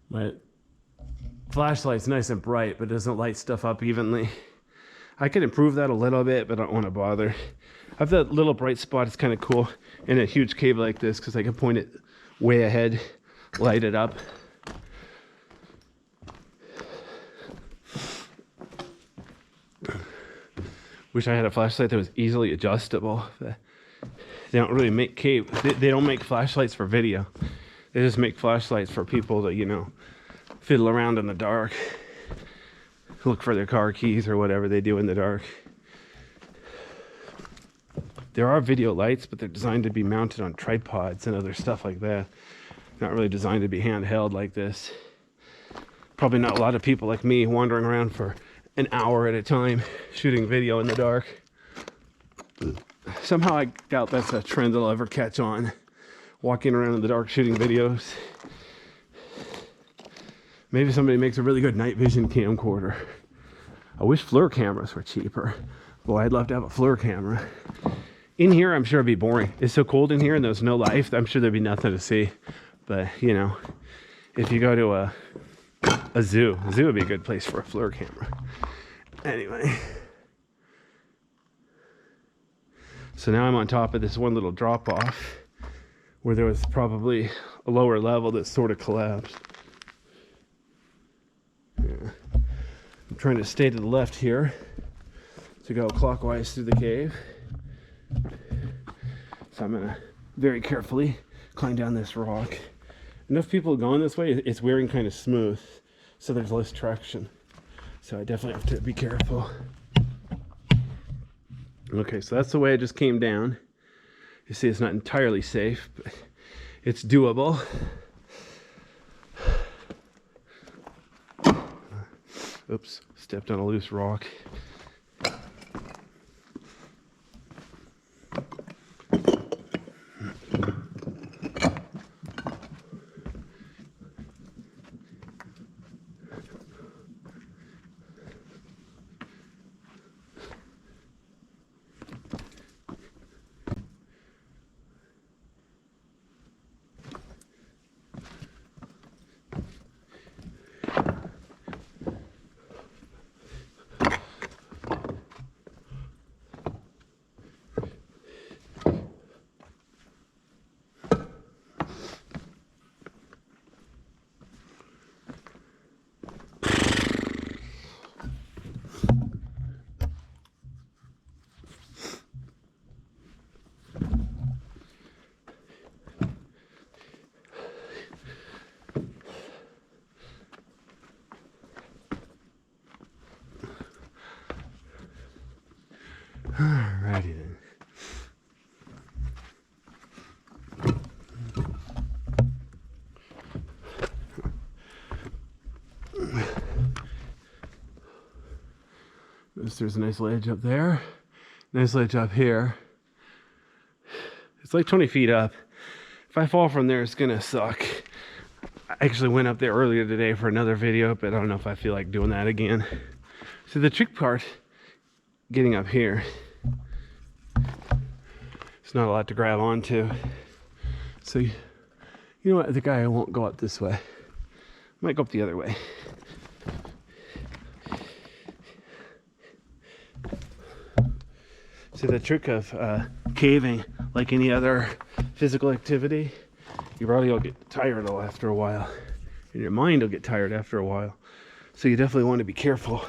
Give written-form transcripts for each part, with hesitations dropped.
My flashlight's nice and bright, but doesn't light stuff up evenly. I could improve that a little bit, but I don't want to bother. I have that little bright spot. It's kind of cool in a huge cave like this because I can point it way ahead, light it up. Wish I had a flashlight that was easily adjustable. They don't really make cave. They don't make flashlights for video. They just make flashlights for people to, you know, fiddle around in the dark, look for their car keys or whatever they do in the dark. There are video lights, but they're designed to be mounted on tripods and other stuff like that. Not really designed to be handheld like this. Probably not a lot of people like me wandering around for an hour at a time shooting video in the dark. Somehow I doubt that's a trend that'll ever catch on. Walking around in the dark shooting videos. Maybe somebody makes a really good night vision camcorder. I wish FLIR cameras were cheaper. Boy, I'd love to have a FLIR camera. In here, I'm sure it'd be boring. It's so cold in here and there's no life. I'm sure there'd be nothing to see. But, you know, if you go to a zoo would be a good place for a FLIR camera. Anyway. So now I'm on top of this one little drop off where there was probably a lower level that sort of collapsed. Yeah. I'm trying to stay to the left here to go clockwise through the cave. So I'm gonna very carefully climb down this rock. Enough people going this way, it's wearing kind of smooth, so there's less traction. So I definitely have to be careful. Okay, so that's the way I just came down. You see it's not entirely safe, but it's doable. Oops, stepped on a loose rock. Alrighty then. There's a nice ledge up there. Nice ledge up here. It's like 20 feet up. If I fall from there, it's gonna suck. I actually went up there earlier today for another video, but I don't know if I feel like doing that again. So the trick part, getting up here, it's not a lot to grab onto. So, you know what, I think I won't go up this way. I might go up the other way. So the trick of caving, like any other physical activity, your body will get tired after a while, and your mind will get tired after a while. So you definitely want to be careful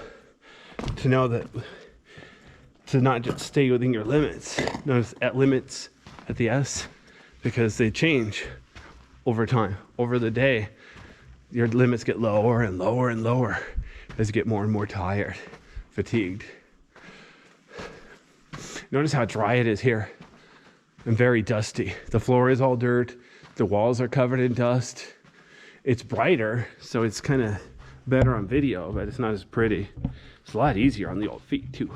to know that, to not just stay within your limits. Notice at limits at the S, because they change over time. Over the day, your limits get lower and lower and lower as you get more and more tired, fatigued. Notice how dry it is here and very dusty. The floor is all dirt. The walls are covered in dust. It's brighter, so it's kind of better on video, but it's not as pretty. It's a lot easier on the old feet too.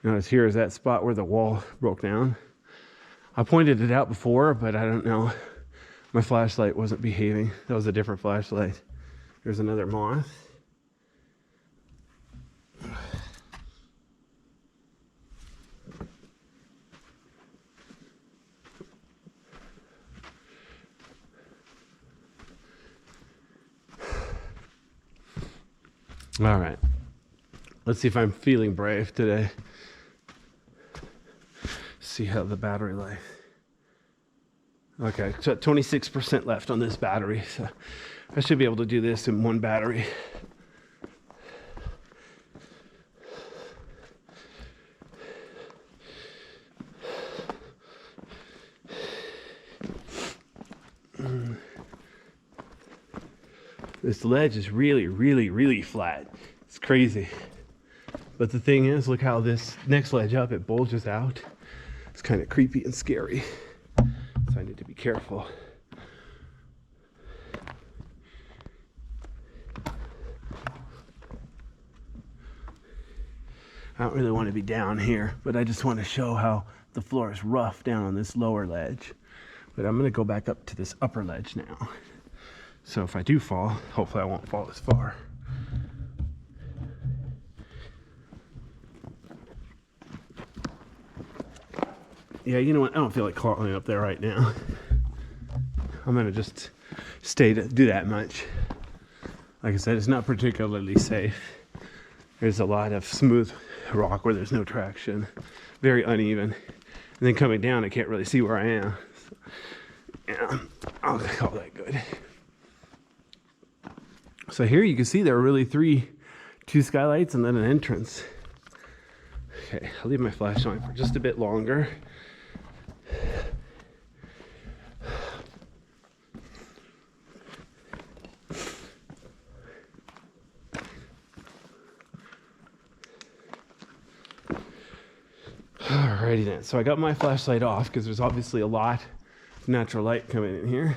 Notice here is that spot where the wall broke down. I pointed it out before, but I don't know. My flashlight wasn't behaving. That was a different flashlight. There's another moth. All right. Let's see if I'm feeling brave today. See how the battery life. Okay, so 26% left on this battery. So I should be able to do this in one battery. This ledge is really, really, really flat. It's crazy. But the thing is, look how this next ledge up, it bulges out. It's kind of creepy and scary. So I need to be careful. I don't really want to be down here, but I just want to show how the floor is rough down on this lower ledge. But I'm going to go back up to this upper ledge now. So if I do fall, hopefully I won't fall as far. Yeah, you know what? I don't feel like crawling up there right now. I'm going to just stay to do that much. Like I said, it's not particularly safe. There's a lot of smooth rock where there's no traction. Very uneven. And then coming down, I can't really see where I am. So, yeah, I'll call that good. So here you can see there are really two skylights and then an entrance. Okay, I'll leave my flashlight for just a bit longer. Alrighty then, so I got my flashlight off because there's obviously a lot of natural light coming in here.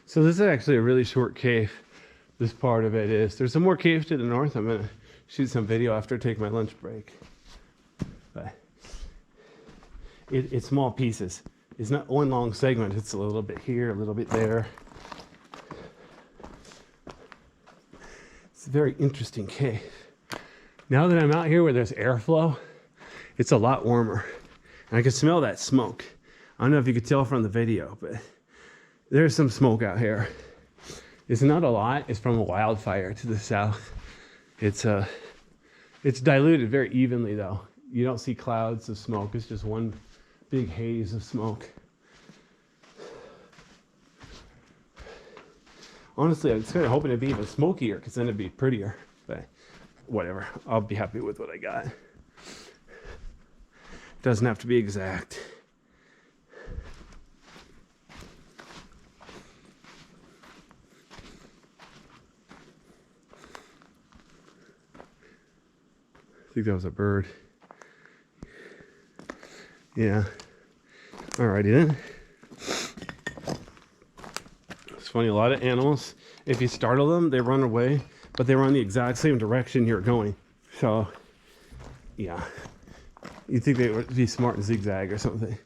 So this is actually a really short cave. This part of it is. There's some more cave to the north. I'm gonna shoot some video after I take my lunch break. But it's small pieces. It's not one long segment. It's a little bit here, a little bit there. It's a very interesting cave. Now that I'm out here where there's airflow, it's a lot warmer. And I can smell that smoke. I don't know if you could tell from the video, but there's some smoke out here. It's not a lot. It's from a wildfire to the south. It's diluted very evenly though. You don't see clouds of smoke. It's just one big haze of smoke. Honestly, I was kind of hoping it'd be even smokier because then it'd be prettier. But whatever. I'll be happy with what I got. Doesn't have to be exact. I think that was a bird. Yeah. Alrighty then. It's funny, a lot of animals, if you startle them, they run away, but they run the exact same direction you're going. So, yeah. You'd think they would be smart and zigzag or something.